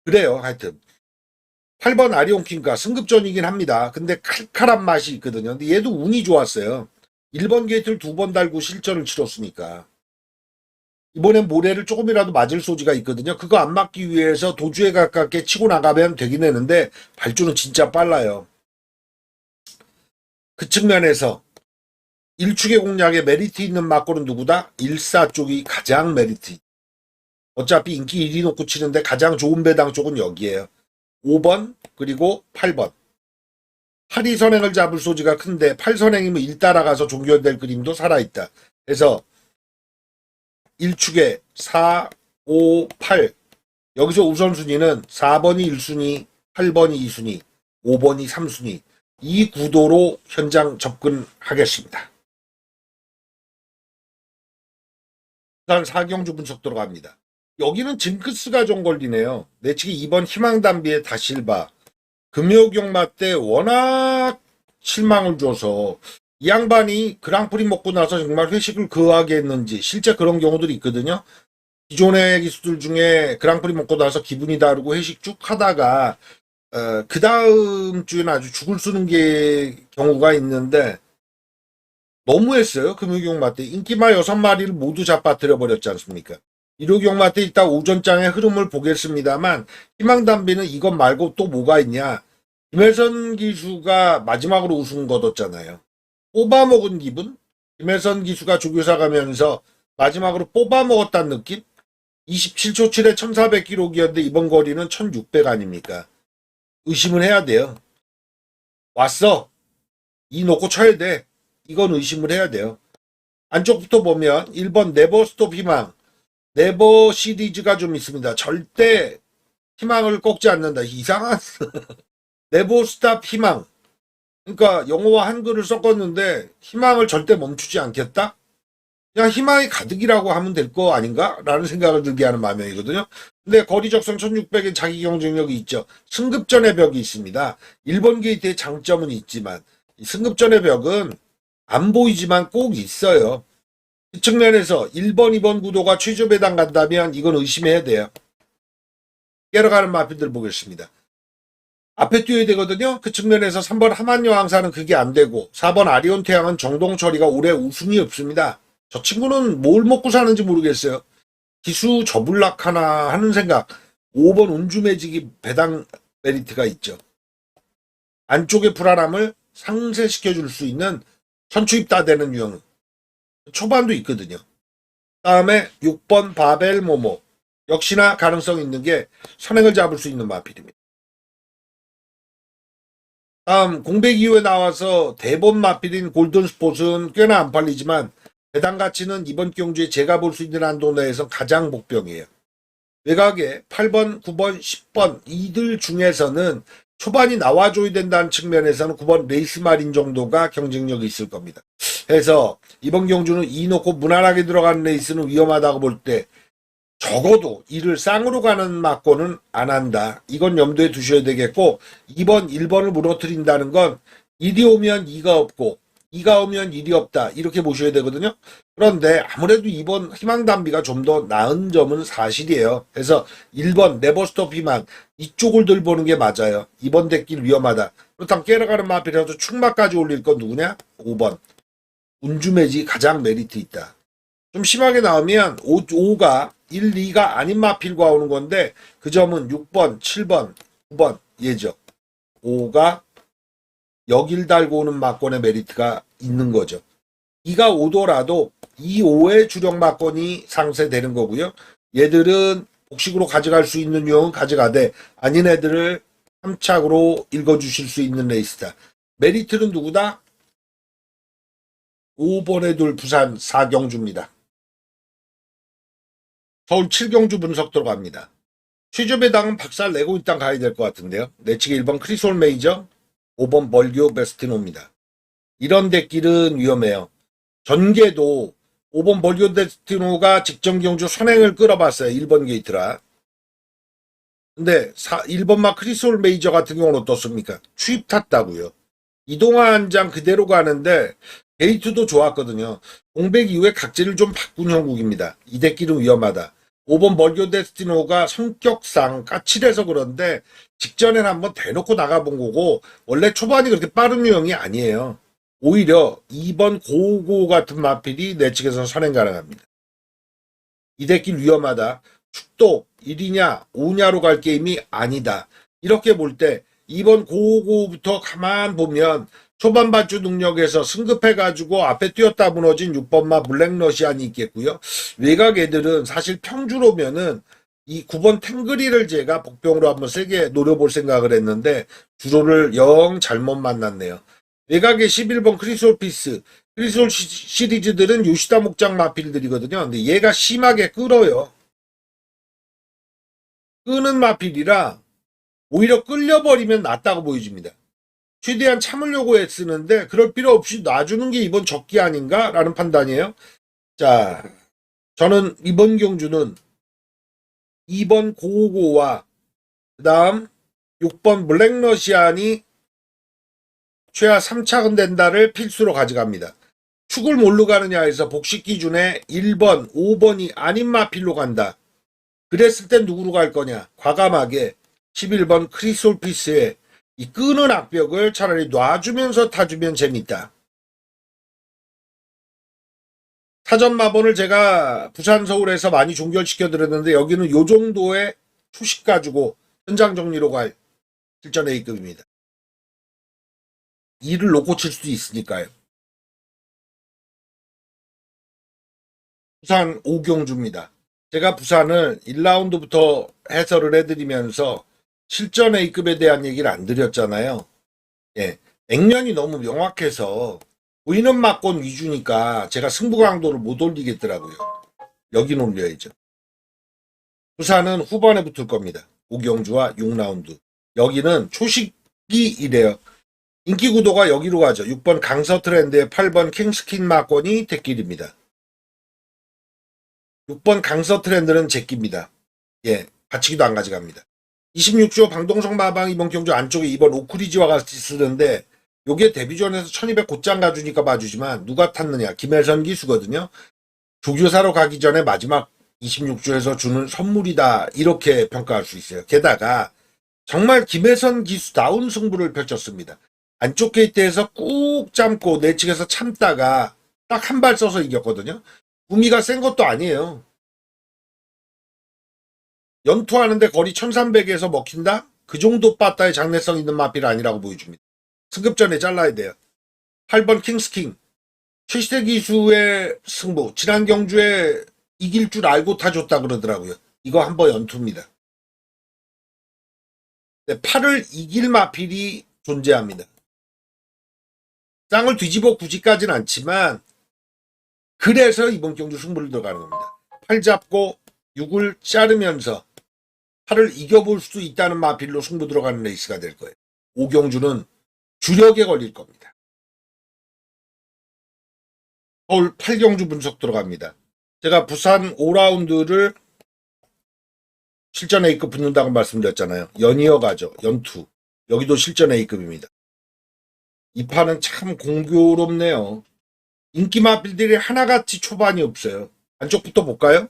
그래요. 하여튼 8번 아리온킹가 승급전이긴 합니다. 근데 칼칼한 맛이 있거든요. 근데 얘도 운이 좋았어요. 1번 게이트를 2번 달고 실전을 치렀으니까. 이번엔 모래를 조금이라도 맞을 소지가 있거든요. 그거 안 맞기 위해서 도주에 가깝게 치고 나가면 되긴 했는데 발주는 진짜 빨라요. 그 측면에서 1축의 공략에 메리트 있는 막골은 누구다? 1사 쪽이 가장 메리트. 어차피 인기 1위 놓고 치는데 가장 좋은 배당 쪽은 여기에요. 5번 그리고 8번. 8위 선행을 잡을 소지가 큰데 8선행이면 1 따라가서 종결될 그림도 살아있다. 그래서 1축에 4, 5, 8. 여기서 우선순위는 4번이 1순위, 8번이 2순위, 5번이 3순위. 이 구도로 현장 접근하겠습니다. 일단 4경주 분석 들어갑니다. 여기는 징크스가 좀 걸리네요. 내치기 2번 희망담비의 다실바. 금요경마 때 워낙 실망을 줘서 이 양반이 그랑프리 먹고 나서 정말 회식을 거하게 했는지 실제 그런 경우들이 있거든요. 기존의 기수들 중에 그랑프리 먹고 나서 기분이 다르고 회식 쭉 하다가 그 다음 주에는 아주 죽을 쓰는 게 경우가 있는데 너무했어요. 금요경마 때 인기마 6마리를 모두 잡아뜨려 버렸지 않습니까? 일요경마 때 이따 오전장의 흐름을 보겠습니다만 희망담비는 이것 말고 또 뭐가 있냐. 김혜선 기수가 마지막으로 우승 거뒀잖아요. 뽑아먹은 기분? 김혜선 기수가 조교사 가면서 마지막으로 뽑아먹었다는 느낌? 27초 7에 1400km였는데 이번 거리는 1600 아닙니까? 의심을 해야 돼요. 왔어. 이 놓고 쳐야 돼. 이건 의심을 해야 돼요. 안쪽부터 보면 1번 네버 스톱 희망. 네버 시리즈가 좀 있습니다. 절대 희망을 꺾지 않는다. 이상한 네버 스탑 희망. 그러니까 영어와 한글을 섞었는데 희망을 절대 멈추지 않겠다? 그냥 희망이 가득이라고 하면 될 거 아닌가? 라는 생각을 들게 하는 마명이거든요. 근데 거리 적성 1600에 자기 경쟁력이 있죠. 승급전의 벽이 있습니다. 1번 게이트의 장점은 있지만 승급전의 벽은 안 보이지만 꼭 있어요. 그 측면에서 1번, 2번 구도가 최저 배당 간다면 이건 의심해야 돼요. 깨러가는 마필들 보겠습니다. 앞에 뛰어야 되거든요. 그 측면에서 3번 하만여왕사는 그게 안 되고 4번 아리온 태양은 정동철이가 올해 우승이 없습니다. 저 친구는 뭘 먹고 사는지 모르겠어요. 기수 저불락하나 하는 생각. 5번 운주매직이 배당 메리트가 있죠. 안쪽의 불안함을 상쇄시켜줄 수 있는 선추입 따되는 유형. 초반도 있거든요. 다음에 6번 바벨 모모. 역시나 가능성 있는 게 선행을 잡을 수 있는 마필입니다. 다음 공백 이후에 나와서 대본 마필인 골든스폿은 꽤나 안 팔리지만 배당 가치는 이번 경주에 제가 볼 수 있는 한도 내에서 가장 복병이에요. 외곽에 8번, 9번, 10번 이들 중에서는 초반이 나와줘야 된다는 측면에서는 9번 레이스마린 정도가 경쟁력이 있을 겁니다. 그래서 이번 경주는 이 놓고 무난하게 들어가는 레이스는 위험하다고 볼 때 적어도 이를 쌍으로 가는 막고는 안 한다. 이건 염두에 두셔야 되겠고 2번, 1번을 무너뜨린다는 건 1이 오면 2가 없고 2가 오면 1이 없다. 이렇게 보셔야 되거든요. 그런데 아무래도 2번 희망담비가 좀 더 나은 점은 사실이에요. 그래서 1번 네버스톱 희망 이쪽을 들보는 게 맞아요. 2번 대길 위험하다. 그렇다면 깨러가는 마필이라도 충마까지 올릴 건 누구냐? 5번. 운주매지 가장 메리트 있다. 좀 심하게 나오면 5가 1, 2가 아닌 마필과 오는 건데 그 점은 6번, 7번, 9번 예죠. 5가 여길 달고 오는 막권의 메리트가 있는 거죠. 2가 오더라도 이 5의 주력 막권이 상쇄되는 거고요. 얘들은 복식으로 가져갈 수 있는 유형은 가져가되 아닌 애들을 함착으로 읽어주실 수 있는 레이스다. 메리트는 누구다? 5번에 둘 부산 4경주입니다. 서울 7경주 분석 들어갑니다. 최저 배당은 박살 내고 일단 가야 될 것 같은데요. 내치기 1번 크리솔 메이저, 5번 벌교 베스티노입니다. 이런 덱길은 위험해요. 전개도 5번 벌교 베스티노가 직전 경주 선행을 끌어봤어요. 1번 게이트라. 근데 1번 막 크리솔 메이저 같은 경우는 어떻습니까? 추입 탔다고요. 이동화 한 장 그대로 가는데 게이트도 좋았거든요. 공백 이후에 각질을 좀 바꾼 형국입니다. 이 덱길은 위험하다. 5번 멀교 데스티노가 성격상 까칠해서 그런데 직전엔 한번 대놓고 나가본 거고 원래 초반이 그렇게 빠른 유형이 아니에요. 오히려 2번 고고 같은 마필이 내 측에서는 선행 가능합니다. 이 덱길 위험하다. 축도 1이냐 5냐로 갈 게임이 아니다. 이렇게 볼 때 2번 고고부터 가만 보면 초반 발주 능력에서 승급해가지고 앞에 뛰었다 무너진 6번마 블랙러시안이 있겠고요. 외곽 애들은 사실 평주로면은 이 9번 탱그리를 제가 복병으로 한번 세게 노려볼 생각을 했는데 주로를 영 잘못 만났네요. 외곽에 11번 크리솔피스, 크리솔 시리즈들은 요시다 목장 마필들이거든요. 근데 얘가 심하게 끌어요. 끄는 마필이라 오히려 끌려버리면 낫다고 보여집니다. 최대한 참으려고 애쓰는데 그럴 필요 없이 놔주는 게 이번 적기 아닌가라는 판단이에요. 자, 저는 이번 경주는 2번 고고와 그 다음 6번 블랙러시안이 최하 3차근 된다를 필수로 가져갑니다. 축을 뭘로 가느냐 해서 복식 기준에 1번, 5번이 아닌 마필로 간다. 그랬을 땐 누구로 갈 거냐? 과감하게 11번 크리솔피스에 이 끄는 악벽을 차라리 놔주면서 타주면 재밌다. 사전 마본을 제가 부산 서울에서 많이 종결시켜 드렸는데 여기는 요 정도의 초식 가지고 현장 정리로 갈 실전 A급입니다. 이를 놓고 칠 수도 있으니까요. 부산 오경주입니다. 제가 부산을 1라운드부터 해설을 해드리면서 실전 A급에 대한 얘기를 안 드렸잖아요. 예, 액면이 너무 명확해서 보이는 막권 위주니까 제가 승부 강도를 못 올리겠더라고요. 여긴 올려야죠. 부산은 후반에 붙을 겁니다. 오경주와 6라운드. 여기는 초식이 이래요. 인기 구도가 여기로 가죠. 6번 강서 트렌드에 8번 킹스킨 막권이 대길입니다. 6번 강서 트렌드는 제끼입니다. 예, 받치기도 안 가져갑니다. 26조 방동성 마방 이번 경주 안쪽에 2번 오크리지와 같이 쓰는데 요게 데뷔전에서 1200 곧장 가주니까 봐주지만 누가 탔느냐? 김혜선 기수거든요. 조교사로 가기 전에 마지막 26조에서 주는 선물이다 이렇게 평가할 수 있어요. 게다가 정말 김혜선 기수다운 승부를 펼쳤습니다. 안쪽 게이트에서 꾹 참고 내측에서 참다가 딱 한 발 써서 이겼거든요. 구미가 센 것도 아니에요. 연투하는데 거리 1300에서 먹힌다? 그 정도 빠따의 장래성 있는 마필 아니라고 보여줍니다. 승급전에 잘라야 돼요. 8번 킹스킹. 최시대 기수의 승부. 지난 경주에 이길 줄 알고 타줬다 그러더라고요. 이거 한번 연투입니다. 네, 8을 이길 마필이 존재합니다. 쌍을 뒤집어 굳이까지는 않지만 그래서 이번 경주 승부를 들어가는 겁니다. 8 잡고 6을 자르면서 8을 이겨볼 수도 있다는 마필로 승부 들어가는 레이스가 될 거예요. 오경주는 주력에 걸릴 겁니다. 서울 8경주 분석 들어갑니다. 제가 부산 5라운드를 실전 A급 붙는다고 말씀드렸잖아요. 연이어 가죠. 연투. 여기도 실전 A급입니다. 이 판은 참 공교롭네요. 인기 마필들이 하나같이 초반이 없어요. 안쪽부터 볼까요?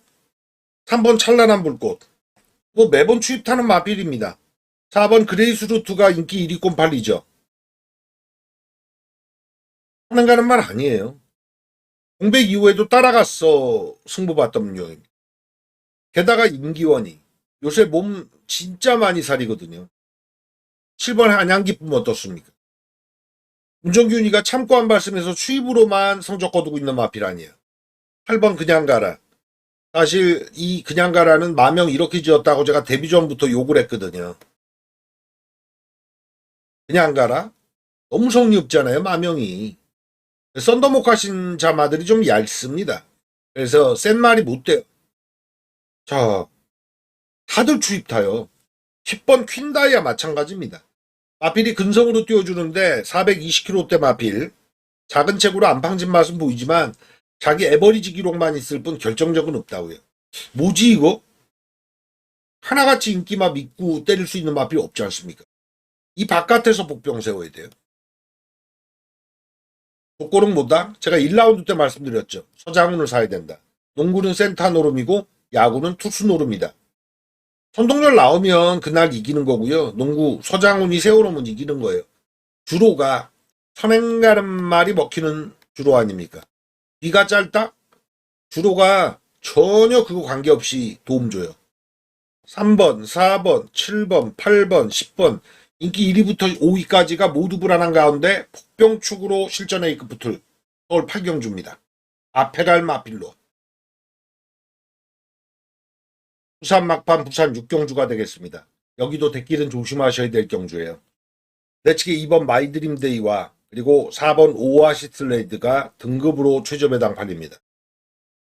3번 찬란한 불꽃. 뭐 매번 추입하는 마필입니다. 4번 그레이스 루트가 인기 1위권 팔리죠. 하는 가는 말 아니에요. 공백 이후에도 따라갔어 승부 봤던 유형입니다. 게다가 임기원이 요새 몸 진짜 많이 살이거든요. 7번 한양기쁨 어떻습니까? 문정균이가 참고 한 발씀에서 추입으로만 성적 거두고 있는 마필 아니에요. 8번 그냥 가라. 사실 이 그냥 가라는 마명 이렇게 지었다고 제가 데뷔 전부터 욕을 했거든요. 그냥 가라? 너무 성의 없잖아요 마명이. 썬더목하신 자마들이 좀 얇습니다. 그래서 센 말이 못 돼요. 자, 다들 추입 타요. 10번 퀸다이아 마찬가지입니다. 마필이 근성으로 띄워주는데 420kg대 마필. 작은 책으로 안팡진 맛은 보이지만 자기 에버리지 기록만 있을 뿐 결정적은 없다고요. 뭐지 이거? 하나같이 인기만 믿고 때릴 수 있는 마필이 없지 않습니까? 이 바깥에서 복병 세워야 돼요. 복골은 뭐다? 제가 1라운드 때 말씀드렸죠. 서장훈을 사야 된다. 농구는 센터 노름이고 야구는 투수 노름이다. 선동열 나오면 그날 이기는 거고요. 농구 서장훈이 세워놓으면 이기는 거예요. 주로가 선행 가는 말이 먹히는 주로 아닙니까? 비가 짧다? 주로가 전혀 그거 관계없이 도움 줘요. 3번, 4번, 7번, 8번, 10번 인기 1위부터 5위까지가 모두 불안한 가운데 폭병축으로 실전 A급 붙을 서울 8경주입니다. 아페랄 마필로. 부산 막판 부산 6경주가 되겠습니다. 여기도 대길은 조심하셔야 될 경주예요. 내측에 2번 마이드림데이와 그리고 4번 오아시스 레이드가 등급으로 최저 배당 팔립니다.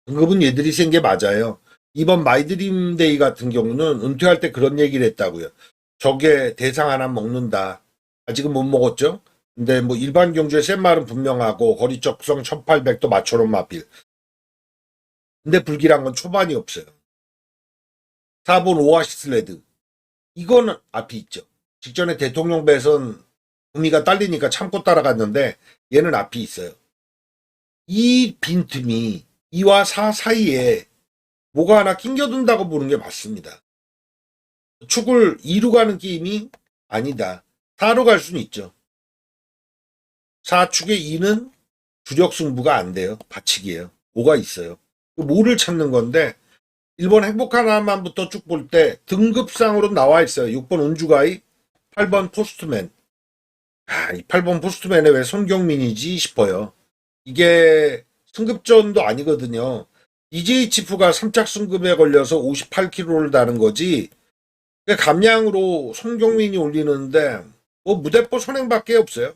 등급은 얘들이 센 게 맞아요. 2번 마이드림데이 같은 경우는 은퇴할 때 그런 얘기를 했다고요. 저게 대상 하나 먹는다. 아직은 못 먹었죠? 근데 뭐 일반 경주의 센 말은 분명하고 거리 적성 1800도 맞춰놓은 마필. 근데 불길한 건 초반이 없어요. 4번 오아시스 레드. 이거는 앞이 있죠. 직전에 대통령 배선 금이가 딸리니까 참고 따라갔는데 얘는 앞이 있어요. 이 빈틈이 2와 4 사이에 뭐가 하나 낑겨둔다고 보는 게 맞습니다. 축을 2로 가는 게임이 아니다. 4로 갈 수는 있죠. 4축의 2는 주력 승부가 안 돼요. 받치기예요. 뭐가 있어요. 뭐를 찾는 건데 1번 행복한 하나만부터 쭉 볼 때 등급상으로 나와 있어요. 6번 운주가이, 8번 포스트맨. 이 8번 포스트맨에 왜 손경민이지 싶어요. 이게 승급전도 아니거든요. DJ 치프가 3짝 승급에 걸려서 58kg를 다는 거지. 감량으로 손경민이 올리는데 뭐 무대포 선행밖에 없어요.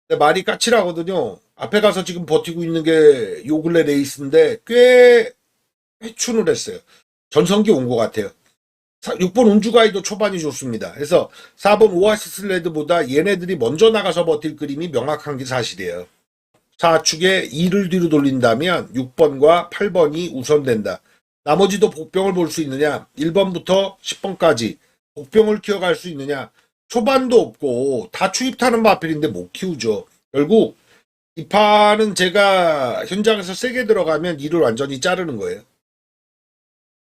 근데 말이 까칠하거든요. 앞에 가서 지금 버티고 있는 게 요 근래 레이스인데 꽤 회춘을 했어요. 전성기 온 것 같아요. 6번 운주가이도 초반이 좋습니다. 그래서 4번 오아시스 레드보다 얘네들이 먼저 나가서 버틸 그림이 명확한 게 사실이에요. 4축에 2를 뒤로 돌린다면 6번과 8번이 우선된다. 나머지도 복병을 볼 수 있느냐? 1번부터 10번까지 복병을 키워갈 수 있느냐? 초반도 없고 다 추입타는 마필인데 못 키우죠. 결국 이 판은 제가 현장에서 세게 들어가면 2를 완전히 자르는 거예요.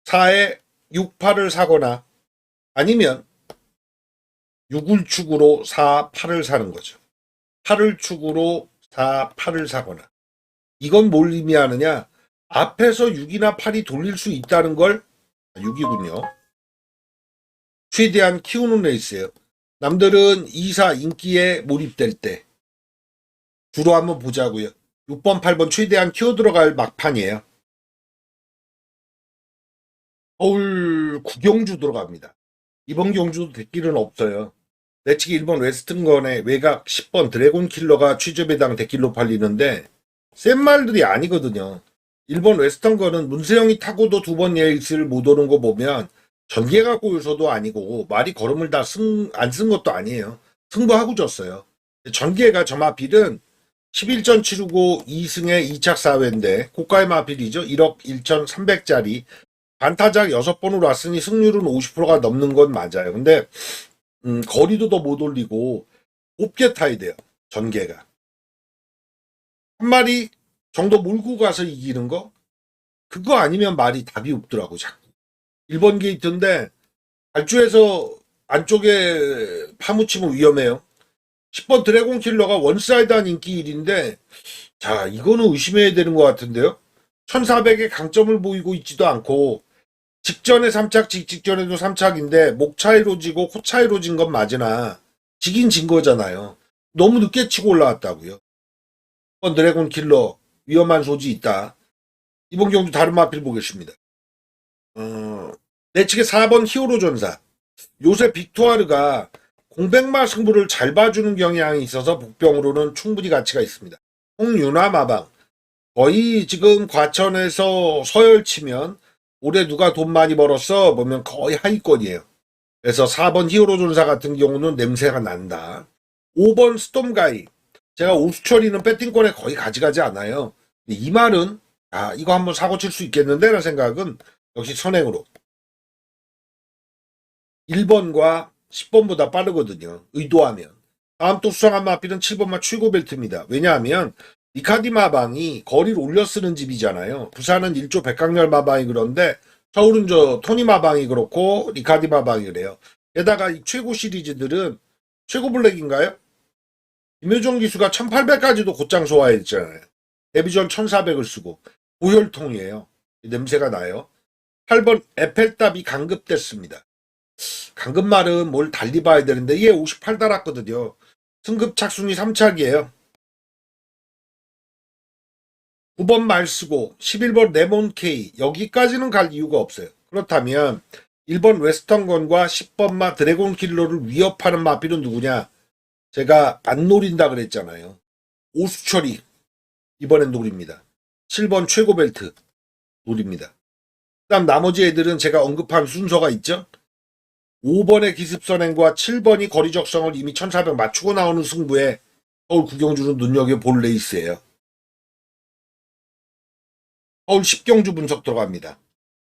4에 6, 8을 사거나 아니면 6을 축으로 4, 8을 사는 거죠. 8을 축으로 4, 8을 사거나. 이건 뭘 의미하느냐? 앞에서 6이나 8이 돌릴 수 있다는 걸 6이군요. 최대한 키우는 레이스예요. 남들은 2, 4 인기에 몰입될 때 주로 한번 보자고요. 6번, 8번 최대한 키워 들어갈 막판이에요. 서울 구경주 들어갑니다. 이번 경주도 대길은 없어요. 내치기 1번 웨스턴건의 외곽 10번 드래곤 킬러가 취재배당 대길로 팔리는데 센 말들이 아니거든요. 1번 웨스턴건은 문세영이 타고도 2번 레이스를 못 오는 거 보면 전개가 꼬여서도 아니고 말이 걸음을 다 안 쓴 것도 아니에요. 승부하고 졌어요. 전개가 저 마필은 11전 치르고 2승에 2착 4회인데 고가의 마필이죠. 1억 1,300짜리 반타작 6번으로 왔으니 승률은 50%가 넘는 건 맞아요. 근데 거리도 더 못 올리고 곱게 타야 돼요. 전개가. 한 마리 정도 몰고 가서 이기는 거? 그거 아니면 말이 답이 없더라고 자꾸. 1번 게이트인데 발주해서 안쪽에 파묻히면 위험해요. 10번 드래곤 킬러가 원사이드한 인기 1인데 자 이거는 의심해야 되는 것 같은데요. 1400의 강점을 보이고 있지도 않고 직전에 3착, 직전에도 3착인데 목 차이로 지고 코 차이로 진 건 맞으나 지긴 진 거잖아요. 너무 늦게 치고 올라왔다고요. 1번 드래곤 킬러 위험한 소지 있다. 이번 경주 다른 마필 보겠습니다. 내 측에 4번 히어로 전사. 요새 빅투아르가 공백마 승부를 잘 봐주는 경향이 있어서 복병으로는 충분히 가치가 있습니다. 홍윤화 마방. 거의 지금 과천에서 서열 치면 올해 누가 돈 많이 벌었어? 보면 거의 하위권이에요. 그래서 4번 히어로 전사 같은 경우는 냄새가 난다. 5번 스톰가이. 제가 오수철이는 배팅권에 거의 가져가지 않아요. 이 말은 이거 한번 사고 칠 수 있겠는데 라는 생각은 역시 선행으로 1번과 10번보다 빠르거든요. 의도하면. 다음 또 수상한 마필은 7번마 최고 벨트입니다. 왜냐하면 리카디 마방이 거리를 올려 쓰는 집이잖아요. 부산은 1조 백강렬 마방이 그런데 서울은 저 토니 마방이 그렇고 리카디 마방이 그래요. 게다가 이 최고 시리즈들은 최고 블랙인가요? 김효정 기수가 1800까지도 곧장 소화했잖아요. 데뷔전 1400을 쓰고 고혈통이에요. 냄새가 나요. 8번 에펠탑이 강급됐습니다. 강금말은 뭘 달리 봐야 되는데 얘 58 달았거든요. 승급 착순이 3착이에요. 9번 말쓰고 11번 레몬 K 여기까지는 갈 이유가 없어요. 그렇다면 1번 웨스턴건과 10번 마 드래곤 킬러를 위협하는 마필은 누구냐? 제가 안 노린다 그랬잖아요. 오수철이 이번엔 노립니다. 7번 최고 벨트 노립니다. 그다음 나머지 애들은 제가 언급한 순서가 있죠. 5번의 기습선행과 7번이 거리 적성을 이미 1400 맞추고 나오는 승부에 서울 구경주는 눈여겨볼 레이스예요. 서울 10경주 분석 들어갑니다.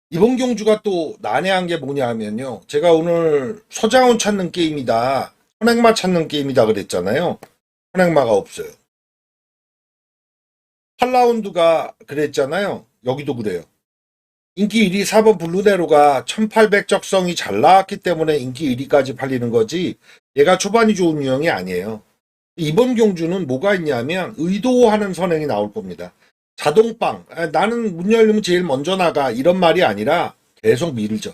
이번 경주가 또 난해한 게 뭐냐 하면요. 제가 오늘 서장훈 찾는 게임이다. 선행마 찾는 게임이다 그랬잖아요. 선행마가 없어요. 8라운드가 그랬잖아요. 여기도 그래요. 인기 1위 4번 블루네로가 1800 적성이 잘 나왔기 때문에 인기 1위까지 팔리는 거지 얘가 초반이 좋은 유형이 아니에요. 이번 경주는 뭐가 있냐면 의도하는 선행이 나올 겁니다. 자동빵 나는 문 열리면 제일 먼저 나가 이런 말이 아니라 계속 밀죠.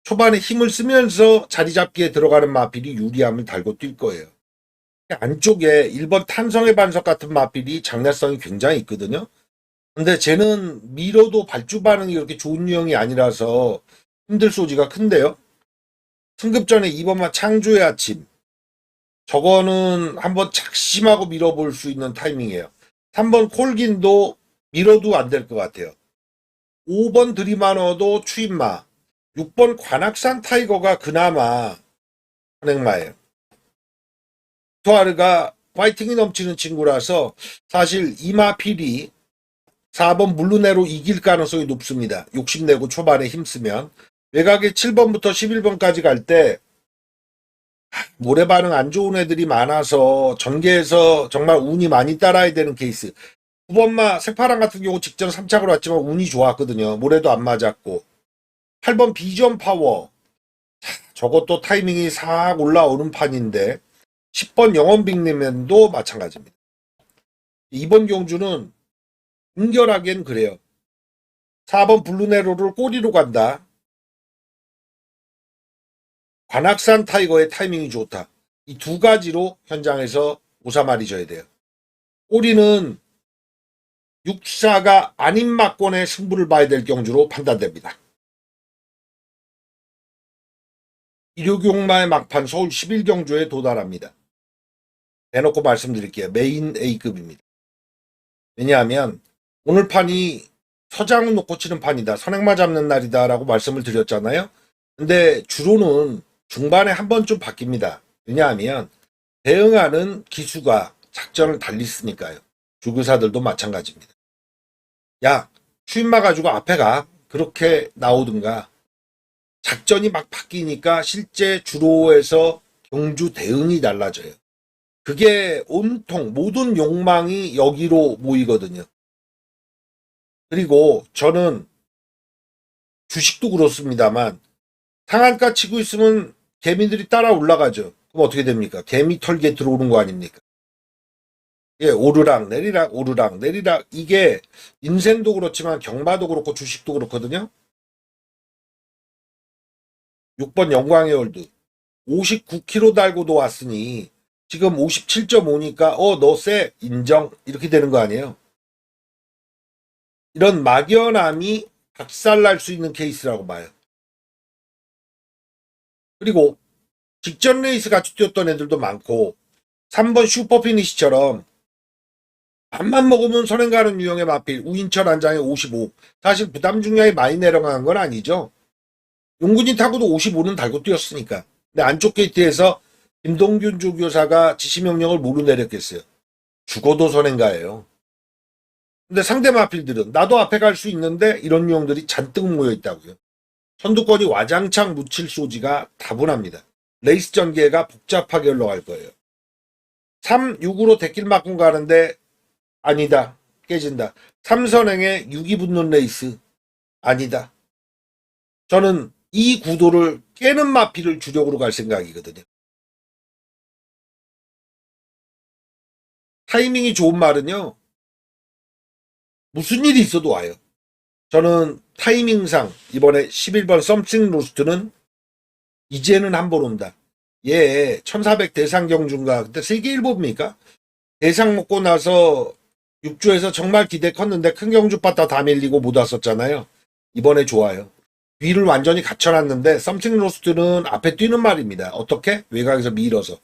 초반에 힘을 쓰면서 자리 잡기에 들어가는 마필이 유리함을 달고 뛸 거예요. 안쪽에 1번 탄성의 반석 같은 마필이 장래성이 굉장히 있거든요. 근데 쟤는 밀어도 발주 반응이 그렇게 좋은 유형이 아니라서 힘들 소지가 큰데요. 승급 전에 2번만 창조의 아침. 저거는 한번 작심하고 밀어볼 수 있는 타이밍이에요. 3번 콜긴도 밀어도 안 될 것 같아요. 5번 드리마너도 추임마. 6번 관악산 타이거가 그나마 선행마예요. 투아르가 파이팅이 넘치는 친구라서 사실 이마필이 4번 물루네로 이길 가능성이 높습니다. 욕심내고 초반에 힘쓰면. 외곽에 7번부터 11번까지 갈 때 모래 반응 안 좋은 애들이 많아서 전개에서 정말 운이 많이 따라야 되는 케이스. 9번마 새파랑 같은 경우 직전 3착으로 왔지만 운이 좋았거든요. 모래도 안 맞았고. 8번 비전 파워. 저것도 타이밍이 싹 올라오는 판인데 10번 영원빅님도 마찬가지입니다. 이번 경주는 은결하게는 그래요. 4번 블루네로를 꼬리로 간다. 관악산 타이거의 타이밍이 좋다. 이 두 가지로 현장에서 오사마리 져야 돼요. 꼬리는 육사가 아닌 막권의 승부를 봐야 될 경주로 판단됩니다. 일요경마의 막판 서울 11경주에 도달합니다. 대놓고 말씀드릴게요. 메인 A급입니다. 왜냐하면 오늘 판이 서장훈 놓고 치는 판이다. 선행마 잡는 날이다 라고 말씀을 드렸잖아요. 근데 주로는 중반에 한 번쯤 바뀝니다. 왜냐하면 대응하는 기수가 작전을 달리 쓰니까요. 주교사들도 마찬가지입니다. 야, 추임마 가지고 앞에 가. 그렇게 나오든가. 작전이 막 바뀌니까 실제 주로에서 경주 대응이 달라져요. 그게 온통 모든 욕망이 여기로 모이거든요. 그리고 저는 주식도 그렇습니다만 상한가 치고 있으면 개미들이 따라 올라가죠. 그럼 어떻게 됩니까? 개미 털게 들어오는 거 아닙니까? 예, 오르락 내리락 오르락 내리락 이게 인생도 그렇지만 경마도 그렇고 주식도 그렇거든요. 6번 영광의 월드 59kg 달고도 왔으니 지금 57.5니까 너 쎄 인정 이렇게 되는 거 아니에요. 이런 막연함이 박살날 수 있는 케이스라고 봐요. 그리고 직전 레이스 같이 뛰었던 애들도 많고 3번 슈퍼피니시처럼 밥만 먹으면 선행 가는 유형의 마필 우인철 한 장에 55. 사실 부담 중량이 많이 내려간 건 아니죠. 용군이 타고도 55는 달고 뛰었으니까. 근데 안쪽 게이트에서 김동균 조교사가 지시명령을 뭐로 내렸겠어요. 죽어도 선행가예요. 근데 상대 마필들은 나도 앞에 갈 수 있는데 이런 유형들이 잔뜩 모여 있다고요. 선두권이 와장창 묻힐 소지가 다분합니다. 레이스 전개가 복잡하게 흘러갈 거예요. 3, 6으로 대길 맞고 가는데 아니다. 깨진다. 3선행에 6이 붙는 레이스 아니다. 저는 이 구도를 깨는 마필을 주력으로 갈 생각이거든요. 타이밍이 좋은 말은요. 무슨 일이 있어도 와요. 저는 타이밍상 이번에 11번 썸씽 로스트는 이제는 한 번 온다. 얘 1400 대상 경주인가 그때 세계 1보입니까? 대상 먹고 나서 6주에서 정말 기대 컸는데 큰 경주 빠따 다 밀리고 못 왔었잖아요. 이번에 좋아요. 뒤를 완전히 갖춰놨는데 썸씽 로스트는 앞에 뛰는 말입니다. 어떻게? 외곽에서 밀어서.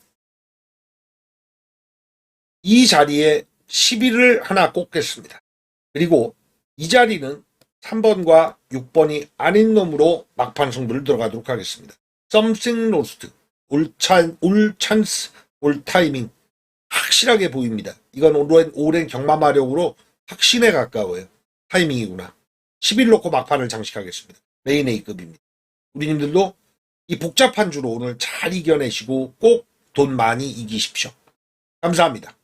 이 자리에 11을 하나 꼽겠습니다. 그리고 이 자리는 3번과 6번이 아닌 놈으로 막판 승부를 들어가도록 하겠습니다. 썸씽 로스트, 올 찬스, 올 타이밍 확실하게 보입니다. 이건 오랜 경마마력으로 확신에 가까워요. 타이밍이구나. 11 놓고 막판을 장식하겠습니다. 메인 A급입니다. 우리님들도 이 복잡한 주로 오늘 잘 이겨내시고 꼭 돈 많이 이기십시오. 감사합니다.